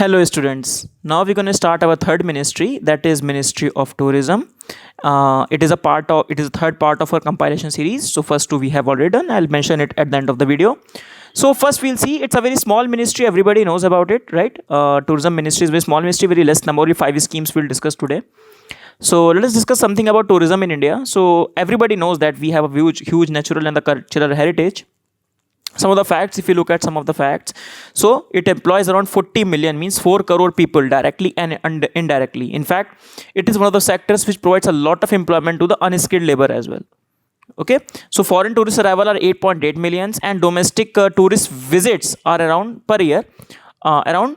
Hello, students. Now we're going to start our third ministry, that is Ministry of Tourism. It is a third part of our compilation series. So first two we have already done. I'll mention it at the end of the video. So first we'll see it's a very small ministry. Everybody knows about it, right? Tourism ministry is very small ministry, very less number. Only 5 schemes we'll discuss today. So let us discuss something about tourism in India. So everybody knows that we have a huge natural and the cultural heritage. Some of the facts, if you look at some of the facts, so it employs around 40 million, means 4 crore people directly and indirectly. In fact, it is one of the sectors which provides a lot of employment to the unskilled labor as well. Okay, so foreign tourist arrival are 8.8 millions and domestic tourist visits are around per year around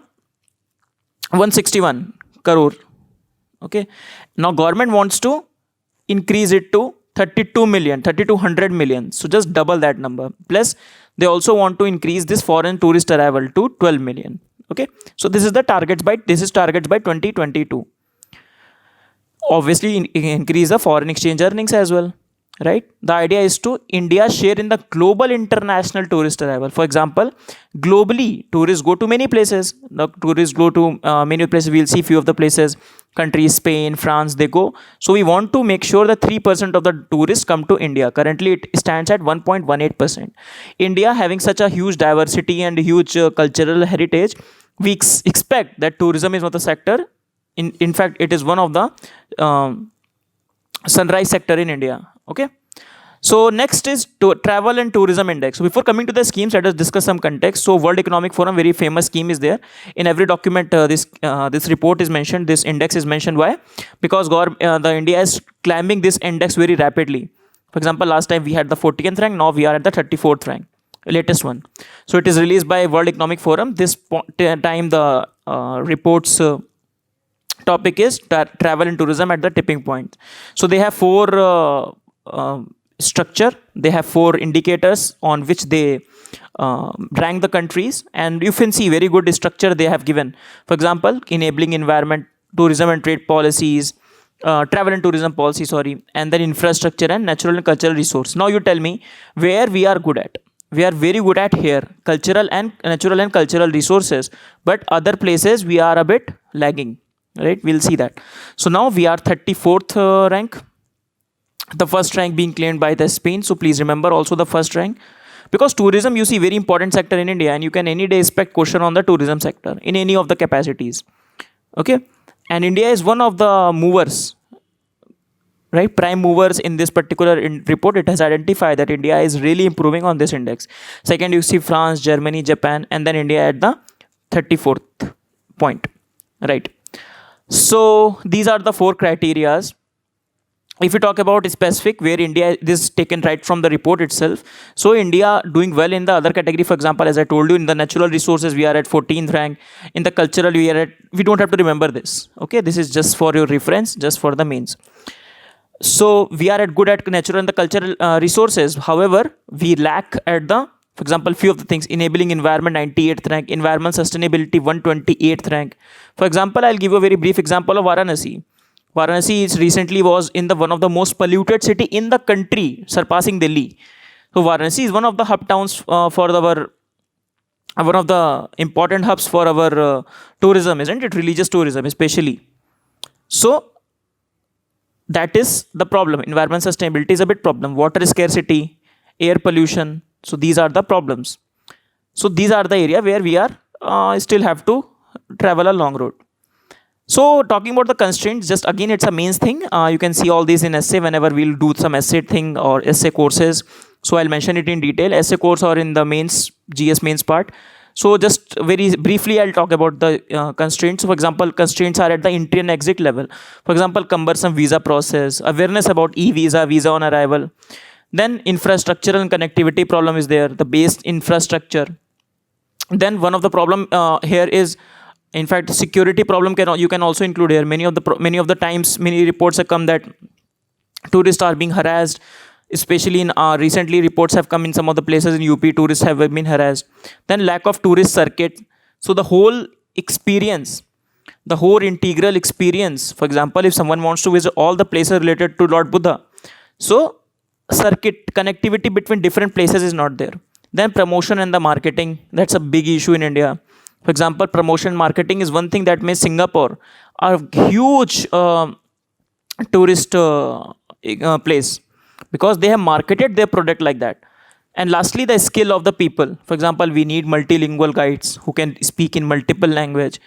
161 crore. Okay, now government wants to increase it to 3200 million, so just double that number. Plus they also want to increase this foreign tourist arrival to 12 million. Okay, so this is targets by 2022. Obviously increase the foreign exchange earnings as well, right? The idea is to India share in the global international tourist arrival. For example, globally tourists go to many places. The tourists go to many places. We'll see few of the places, countries, Spain, France, they go. So we want to make sure that 3% of the tourists come to India. Currently it stands at 1.18%. India having such a huge diversity and huge cultural heritage, we expect that tourism is one of the sector. In fact, it is one of the sunrise sector in India. Okay, so next is travel and tourism index. So before coming to the schemes, let us discuss some context. So World Economic Forum, very famous scheme is there. In every document this report is mentioned, this index is mentioned. Why? Because the India is climbing this index very rapidly. For example, last time we had the 40th rank, now we are at the 34th rank, latest one. So it is released by World Economic Forum. This time the reports topic is travel and tourism at the tipping point. So they have four structure, they have 4 indicators on which they rank the countries, and you can see very good structure they have given. For example, enabling environment, tourism and trade policies, travel and tourism policy, sorry, and then infrastructure and natural and cultural resource. Now you tell me where we are good at. We are very good at here, cultural and natural and cultural resources, but other places we are a bit lagging, right? We'll see that. So now we are 34th rank, the first rank being claimed by the Spain. So please remember also the first rank, because tourism, you see, very important sector in India, and you can any day expect question on the tourism sector in any of the capacities. Okay, and India is one of the movers, right, prime movers in this particular report. It has identified that India is really improving on this index. Second, you see France, Germany, Japan, and then India at the 34th point, right? So these are the 4 criterias. If you talk about specific, where India, this is taken right from the report itself. So India doing well in the other category. For example, as I told you, in the natural resources we are at 14th rank. In the cultural we don't have to remember this. Okay, this is just for your reference, just for the mains. So we are good at natural and the cultural resources. However, we lack at the, for example, few of the things. Enabling environment, 98th rank. Environment sustainability, 128th rank. For example, I'll give you a very brief example of Varanasi. Varanasi recently was in the one of the most polluted city in the country, surpassing Delhi. So Varanasi is one of the hub towns for our one of the important hubs for our tourism, isn't it? Religious tourism especially. So that is the problem. Environment sustainability is a bit problem. Water scarcity, air pollution. So these are the problems. So these are the area where we are still have to travel a long road. So talking about the constraints, just again it's a mains thing. You can see all these in essay whenever we'll do some essay thing or essay courses. So I'll mention it in detail. Essay course or in the mains, GS mains part. So just very briefly I'll talk about the constraints. For example, constraints are at the entry and exit level. For example, cumbersome visa process, awareness about e-visa, visa on arrival. Then infrastructure and connectivity problem is there, the base infrastructure. Then one of the problem here is, in fact, security problem you can also include here. Many of the times, many reports have come that tourists are being harassed, especially in recently reports have come in some of the places in UP, tourists have been harassed. Then lack of tourist circuit. So the whole experience, the whole integral experience, for example, if someone wants to visit all the places related to Lord Buddha, so circuit connectivity between different places is not there. Then promotion and the marketing, that's a big issue in India. For example, promotion marketing is one thing that makes Singapore a huge tourist place, because they have marketed their product like that. And lastly, the skill of the people. For example, we need multilingual guides who can speak in multiple language,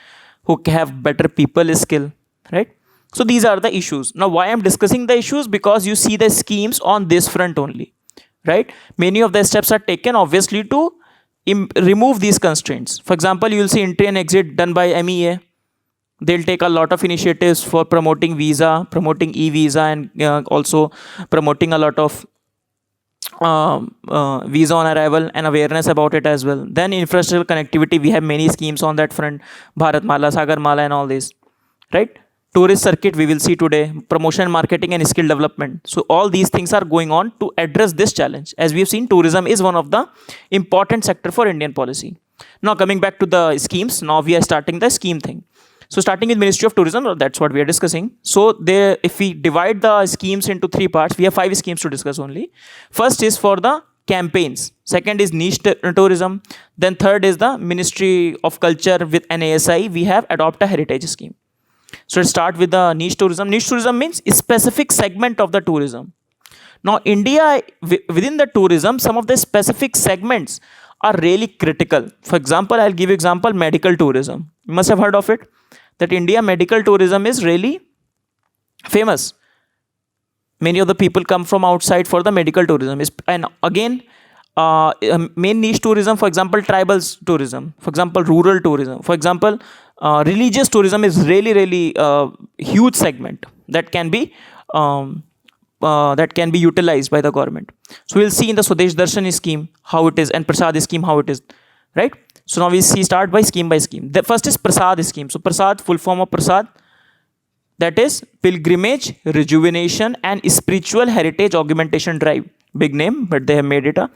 who have better people skill, right? So these are the issues. Now, why I'm discussing the issues? Because you see the schemes on this front only, right? Many of the steps are taken obviously to remove these constraints. For example, you will see entry and exit done by MEA. They'll take a lot of initiatives for promoting visa, promoting e-visa, and also promoting a lot of visa on arrival and awareness about it as well. Then infrastructure connectivity, we have many schemes on that front, Bharat Mala, Sagar Mala, and all this, right? Tourist circuit, we will see today, promotion, marketing, and skill development. So all these things are going on to address this challenge. As we have seen, tourism is one of the important sector for Indian policy. Now coming back to the schemes, now we are starting the scheme thing. So starting with Ministry of Tourism, that's what we are discussing. So there, if we divide the schemes into three parts, we have 5 schemes to discuss only. First is for the campaigns. Second is niche tourism. Then third is the Ministry of Culture with NASI. We have Adopt a Heritage scheme. So let's start with the niche tourism. Niche tourism means a specific segment of the tourism. Now India, within the tourism, some of the specific segments are really critical. For example, I'll give you example, medical tourism. You must have heard of it, that India medical tourism is really famous. Many of the people come from outside for the medical tourism. And again, main niche tourism, for example, tribal tourism, for example, rural tourism, for example, religious tourism is really huge segment that can be utilized by the government. So we'll see in the Swadesh Darshan scheme how it is, and Prasad scheme how it is, right? So now we see start by scheme. The first is Prasad scheme. So Prasad, full form of Prasad, that is Pilgrimage, Rejuvenation and Spiritual Heritage Augmentation Drive. Big name, but they have made it a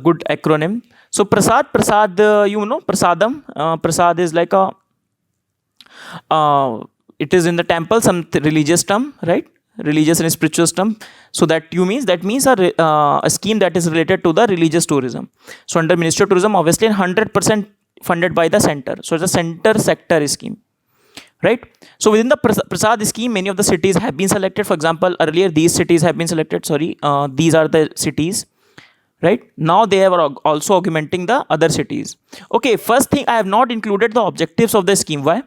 good acronym. So Prasad, you know, Prasadam. Prasad is like a, it is in the temple, some religious term, right? Religious and spiritual term. So that means a scheme that is related to the religious tourism. So under Ministry of Tourism, obviously 100% funded by the center. So it's a center sector scheme, right? So within the Prasad scheme, many of the cities have been selected. For example, earlier these cities have been selected. These are the cities, right? Now they are also augmenting the other cities. Okay, first thing, I have not included the objectives of the scheme. Why?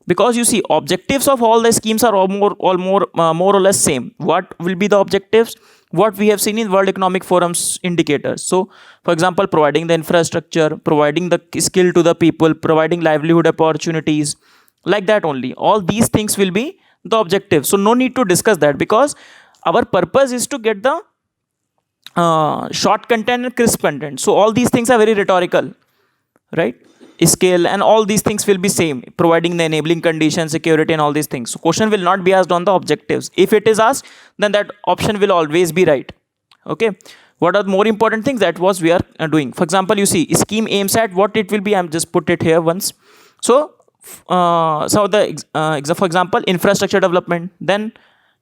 Because you see, objectives of all the schemes are more or less same. What will be the objectives? What we have seen in World Economic Forum's indicators. So, for example, providing the infrastructure, providing the skill to the people, providing livelihood opportunities, like that only. All these things will be the objectives. So, no need to discuss that, because our purpose is to get the short content and crisp content. So, all these things are very rhetorical, right? Scale and all these things will be same, providing the enabling conditions, security and all these things. So question will not be asked on the objectives. If it is asked, then that option will always be right. Okay, what are the more important things? That was we are doing. For example, you see scheme aims at what it will be. I'm just put it here once. So for example, infrastructure development. Then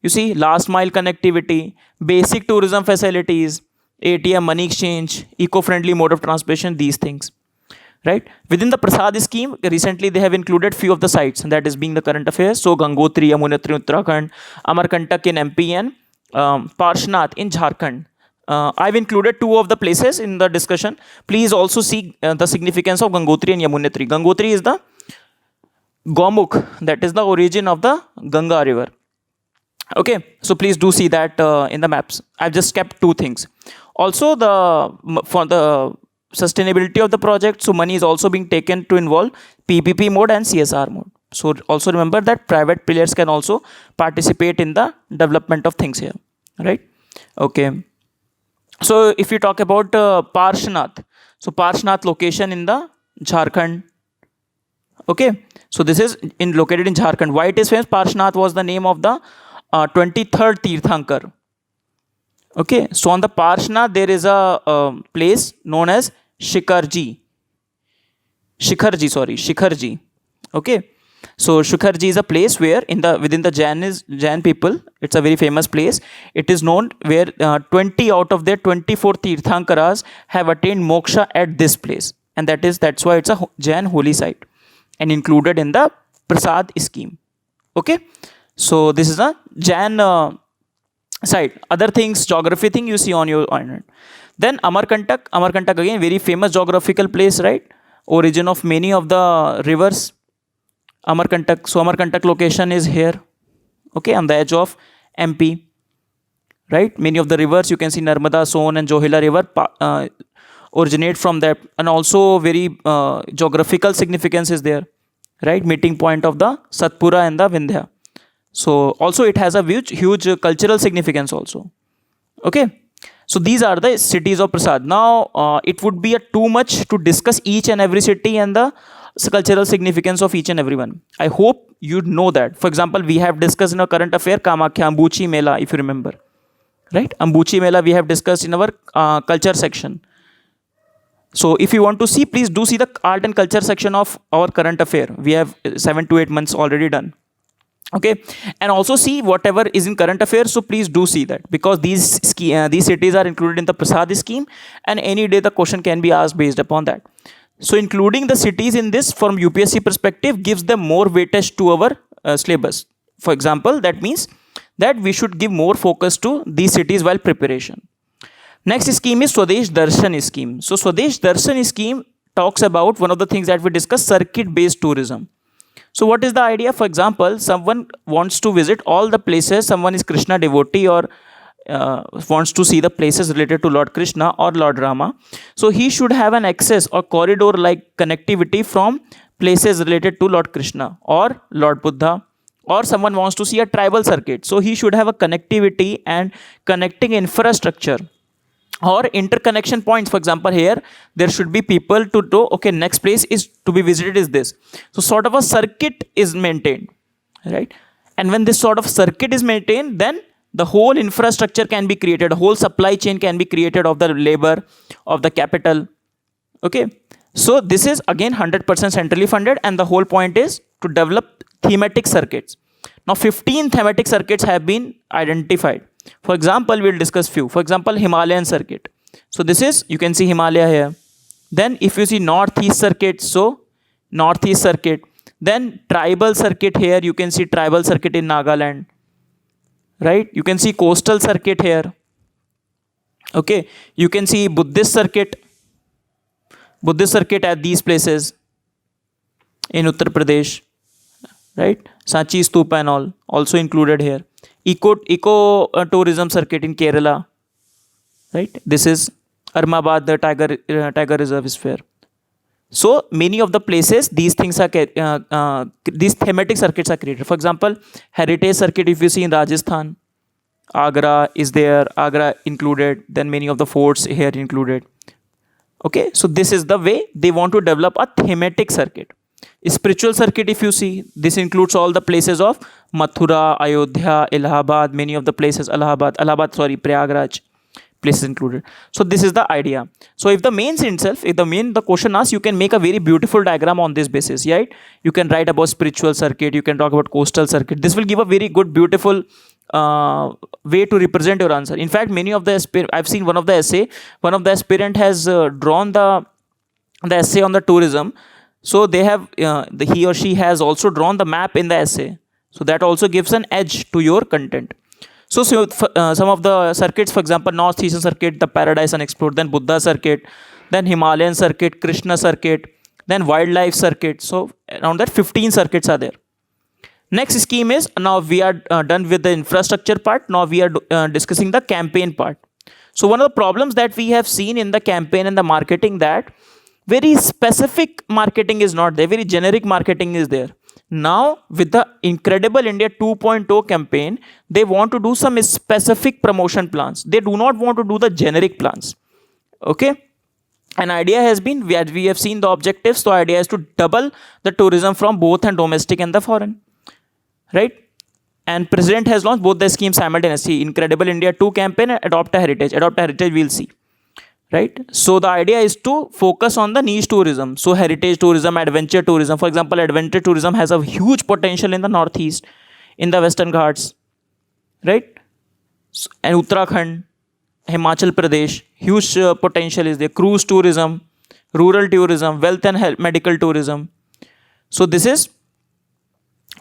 you see last mile connectivity, basic tourism facilities, ATM, money exchange, eco-friendly mode of transportation, these things. Right? Within the Prasad scheme, recently they have included few of the sites, and that is being the current affairs. So Gangotri, Yamunotri in Uttarakhand, Amarkantak in MP, and Parshnath in Jharkhand. I've included 2 of the places in the discussion. Please also see the significance of Gangotri and Yamunotri. Gangotri is the Gomukh, that is the origin of the Ganga river. Okay, so please do see that in the maps. I've just kept 2 things. Also, for the sustainability of the project, so money is also being taken to involve PPP mode and CSR mode. So also remember that private players can also participate in the development of things here, right? Okay. So if you talk about Parshnath, so Parshnath location in the Jharkhand. Okay, so this is located in Jharkhand. Why it is famous? Parshnath was the name of the 23rd Tirthankar. Okay, so on the Parshnath there is a place known as Shikharji. Okay, so Shikharji is a place where within the Jain people, it's a very famous place. It is known where 20 out of their 24 Tirthankaras have attained moksha at this place. and that's why it's a Jain holy site and included in the Prasad scheme. Okay, so this is a Jain site. Other things, geography thing you see on your island. Then Amarkantak again very famous geographical place, right? Origin of many of the rivers. Amarkantak. So Amarkantak location is here. Okay, on the edge of MP. Right, many of the rivers you can see Narmada, Son, and Johila river originate from that, and also very geographical significance is there. Right, meeting point of the Satpura and the Vindhya. So also it has a huge cultural significance also. Okay, so these are the cities of Prasad. Now it would be too much to discuss each and every city and the cultural significance of each and every one. I hope you know that. For example, we have discussed in our current affair Kamakhya Ambuchi Mela, if you remember. Right, Ambuchi Mela we have discussed in our culture section. So if you want to see, please do see the art and culture section of our current affair. We have 7 to 8 months already done. Okay, and also see whatever is in current affairs. So please do see that, because these cities are included in the Prasad scheme, and any day the question can be asked based upon that. So including the cities in this from UPSC perspective gives them more weightage to our syllabus. For example, that means that we should give more focus to these cities while preparation. Next scheme is Swadesh Darshan scheme. So Swadesh Darshan scheme talks about one of the things that we discussed, circuit based tourism. So what is the idea? For example, someone wants to visit all the places, someone is Krishna devotee or wants to see the places related to Lord Krishna or Lord Rama. So he should have an access or corridor like connectivity from places related to Lord Krishna or Lord Buddha, or someone wants to see a tribal circuit. So he should have a connectivity and connecting infrastructure or interconnection points. For example, here there should be people to know, okay, next place is to be visited is this. So sort of a circuit is maintained, right? And when this sort of circuit is maintained, then the whole infrastructure can be created, a whole supply chain can be created of the labor, of the capital. Okay, so this is again 100% centrally funded, and the whole point is to develop thematic circuits. Now 15 thematic circuits have been identified. For example, we'll discuss few. For example, Himalayan circuit. So this is, you can see Himalaya here. Then if you see Northeast circuit, so Northeast circuit. Then tribal circuit here, you can see tribal circuit in Nagaland. Right, you can see coastal circuit here. Okay, you can see Buddhist circuit at these places in Uttar Pradesh. Right, Sanchi Stupa and all also included here. Eco tourism circuit in Kerala. Right, this is Armabad, the tiger reserve is fair. So many of the places these things are these thematic circuits are created. For example, heritage circuit, if you see in Rajasthan, Agra is there, Agra included, then many of the forts here included. Okay, so this is the way they want to develop a thematic circuit. Spiritual circuit, if you see, this includes all the places of Mathura, Ayodhya, Allahabad, many of the places, Prayagraj, places included. So this is the idea. So if the the question asks, you can make a very beautiful diagram on this basis, right? You can write about spiritual circuit, you can talk about coastal circuit. This will give a very good, beautiful way to represent your answer. In fact, many of the I've seen one of the aspirant has drawn the essay on the tourism. So they have he or she has also drawn the map in the essay. So that also gives an edge to your content. So some of the circuits, for example, Northeastern circuit, the Paradise Unexplored, then Buddha circuit, then Himalayan circuit, Krishna circuit, then wildlife circuit. So around that 15 circuits are there. Next scheme is, now we are done with the infrastructure part. Now we are discussing the campaign part. So one of the problems that we have seen in the campaign and the marketing, that very specific marketing is not there, very generic marketing is there. Now with the Incredible India 2.0 campaign, they want to do some specific promotion plans. They do not want to do the generic plans. Okay, an idea has been, we have seen the objectives. So idea is to double the tourism from both and domestic and the foreign, right? And president has launched both the schemes simultaneously, Incredible India 2 campaign and Adopt a Heritage. We'll see, right? So the idea is to focus on the niche tourism. So heritage tourism, adventure tourism. For example, adventure tourism has a huge potential in the Northeast, in the Western Ghats, right? And Uttarakhand, Himachal Pradesh, huge potential is there. Cruise tourism, rural tourism, wealth and health, medical tourism. So this is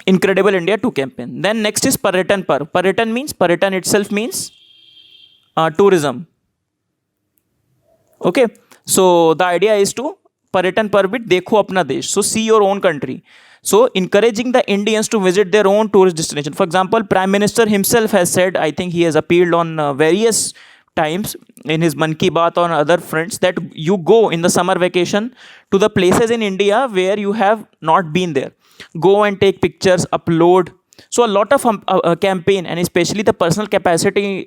Incredible India 2 campaign. Then next is Paratan Parv. Paratan itself means tourism. Okay, so the idea is to Paratan Parv with Dekho Apna Desh. So see your own country. So encouraging the Indians to visit their own tourist destination. For example, Prime Minister himself has said, I think he has appealed on various times in his Mann Ki Baat on other fronts, that you go in the summer vacation to the places in India where you have not been there. Go and take pictures, upload. So a lot of campaign, and especially the personal capacity,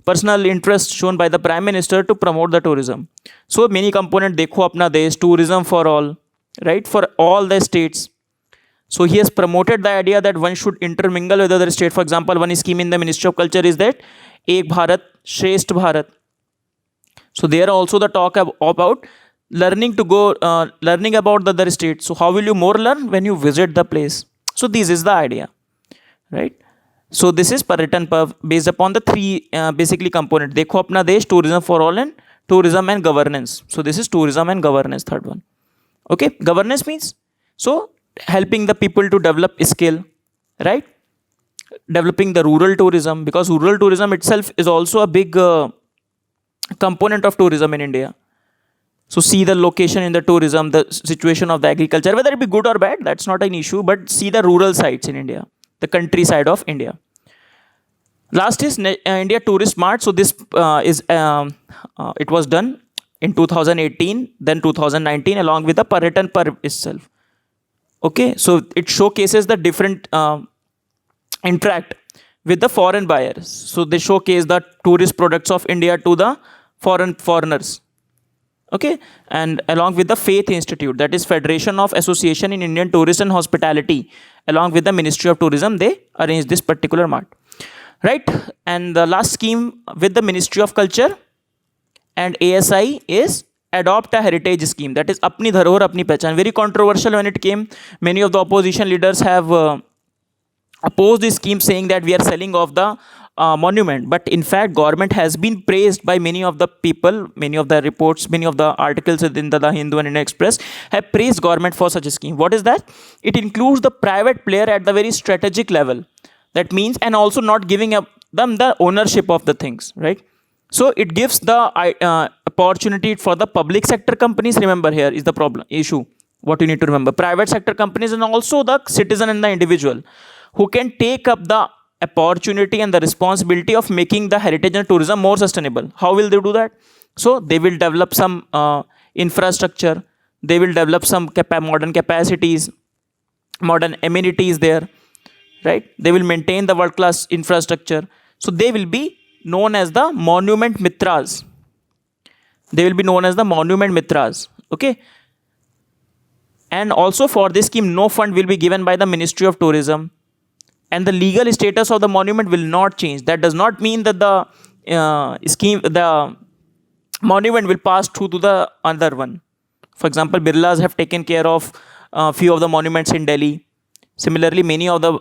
personal interest shown by the Prime Minister to promote the tourism. So many component, Dekho Apna Desh, tourism for all, right, for all the states. So he has promoted the idea that one should intermingle with other state. For example, one scheme in the Ministry of Culture is that Ek Bharat, Shresth Bharat. So there also the talk about learning to go, learning about the other states. So how will you more learn? When you visit the place. So this is the idea, right? So this is Paratan Parv based upon the three basically component. Dekho Apna Desh, tourism for all, and tourism and governance. So this is tourism and governance, third one. Okay, governance means, so helping the people to develop skill, right? Developing the rural tourism, because rural tourism itself is also a big component of tourism in India. So see the location in the tourism, the situation of the agriculture, whether it be good or bad, that's not an issue, but see the rural sites in India, the countryside of India. Last is India Tourist Mart. So this it was done in 2018, then 2019, along with the Paratan Parv itself. Okay, so it showcases the different interact with the foreign buyers. So they showcase the tourist products of India to the foreigners. Okay, and along with the Faith Institute, that is Federation of Association in Indian Tourism and Hospitality, along with the Ministry of Tourism, they arranged this particular mart, right? And the last scheme with the Ministry of Culture and ASI is Adopt a Heritage Scheme, that is Apni Dharohar Apni Pehchan. Very controversial when it came. Many of the opposition leaders have opposed this scheme, saying that we are selling off the monument. But in fact, government has been praised by many of the people, many of the reports, many of the articles in the Hindu and Indian Express have praised government for such a scheme. What is that? It includes the private player at the very strategic level. That means, and also not giving up them the ownership of the things, right? So it gives the opportunity for the public sector companies. Remember, here is the issue. What you need to remember: private sector companies and also the citizen and the individual who can take up the opportunity and the responsibility of making the heritage and tourism more sustainable. How will they do that? So they will develop some infrastructure. They will develop some modern capacities, modern amenities there, right? They will maintain the world-class infrastructure. So they will be known as the Monument Mitras. They will be known as the Monument Mitras. Okay. And also for this scheme, no fund will be given by the Ministry of Tourism. And the legal status of the monument will not change. That does not mean that the the monument will pass through to the other one. For example, Birlas have taken care of a few of the monuments in Delhi. Similarly, many of the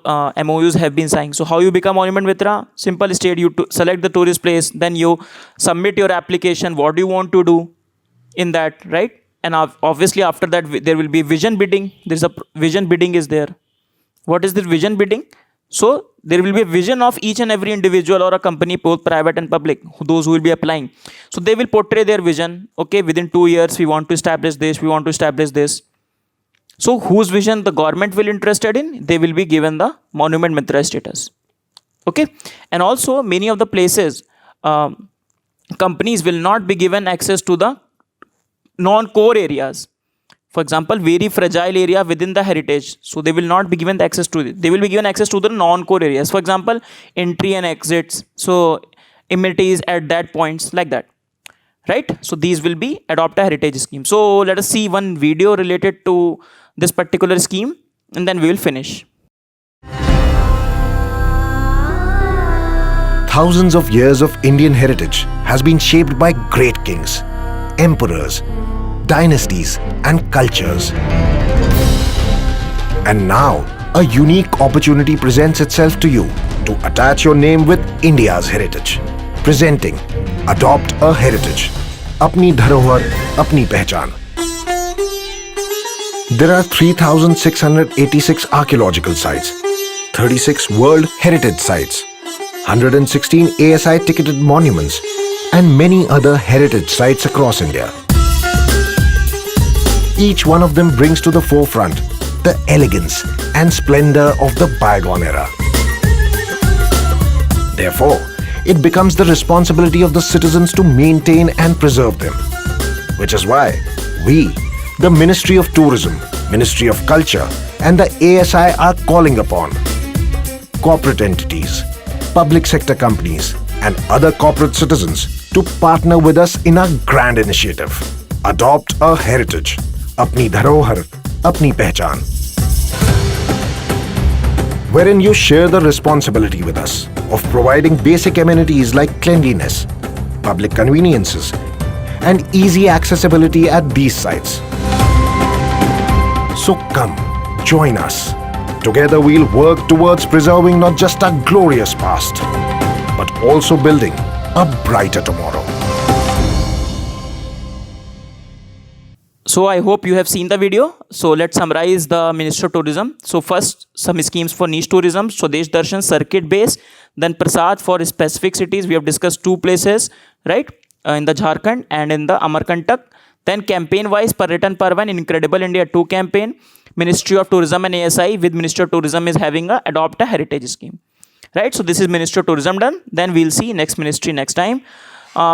MOUs have been signed. So how you become Monument Mitra? Simple state, you select the tourist place, then you submit your application, what do you want to do in that, right? And obviously after that, there will be vision bidding. There's a vision bidding is there. What is the vision bidding? So there will be a vision of each and every individual or a company, both private and public, those who will be applying. So they will portray their vision. Okay, within 2 years, we want to establish this, we want to establish this. So whose vision the government will interested in, they will be given the Monument Mitra status. Okay, and also many of the places, companies will not be given access to the non-core areas. For example, very fragile area within the heritage. So they will not be given the access to it. They will be given access to the non-core areas. For example, entry and exits. So amenities at that points, like that. Right? So these will be Adopt a Heritage Scheme. So let us see one video related to this particular scheme, and then we will finish. Thousands of years of Indian heritage has been shaped by great kings, emperors, dynasties and cultures. And now, a unique opportunity presents itself to you to attach your name with India's heritage. Presenting Adopt a Heritage. Apni Dharohar, Apni Pehchan. There are 3,686 archaeological sites, 36 World Heritage Sites, 116 ASI ticketed monuments, and many other heritage sites across India. Each one of them brings to the forefront the elegance and splendor of the bygone era. Therefore, it becomes the responsibility of the citizens to maintain and preserve them. Which is why we, the Ministry of Tourism, Ministry of Culture, and the ASI are calling upon corporate entities, public sector companies, and other corporate citizens to partner with us in our grand initiative. Adopt a heritage. Apni dharohar, apni pehchan. Wherein you share the responsibility with us of providing basic amenities like cleanliness, public conveniences, and easy accessibility at these sites. So come, join us. Together we'll work towards preserving not just our glorious past, but also building a brighter tomorrow. So I hope you have seen the video. So let's summarize the Ministry of Tourism. So first, some schemes for niche tourism. Swadesh Darshan circuit base. Then Prasad for specific cities. We have discussed 2 places, right? In the Jharkhand and in the Amarkantak. Then campaign wise, Parritan Parvan, Incredible India 2 campaign. Ministry of Tourism and ASI with Ministry of Tourism is having a adopt a heritage scheme, right? So this is Ministry of Tourism done. Then we'll see next ministry next time.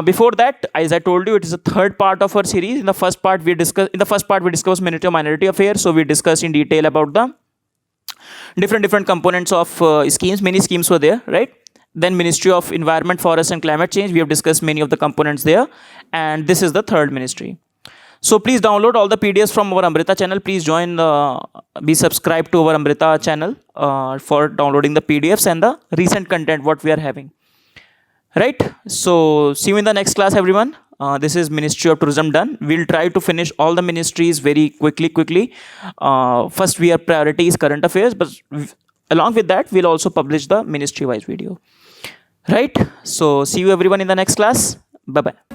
Before that, as I told you, it is the third part of our series. In the first part we discussed Ministry of Minority Affairs. So we discussed in detail about the different components of schemes. Many schemes were there, right? Then Ministry of Environment, Forest and Climate Change. We have discussed many of the components there. And this is the third ministry. So please download all the PDFs from our Amrita channel. Please join, be subscribed to our Amrita channel for downloading the PDFs and the recent content what we are having. Right. So see you in the next class, everyone. This is Ministry of Tourism done. We'll try to finish all the ministries very quickly. First, we are priorities current affairs, but along with that, we'll also publish the ministry-wise video. Right. So see you everyone in the next class. Bye-bye.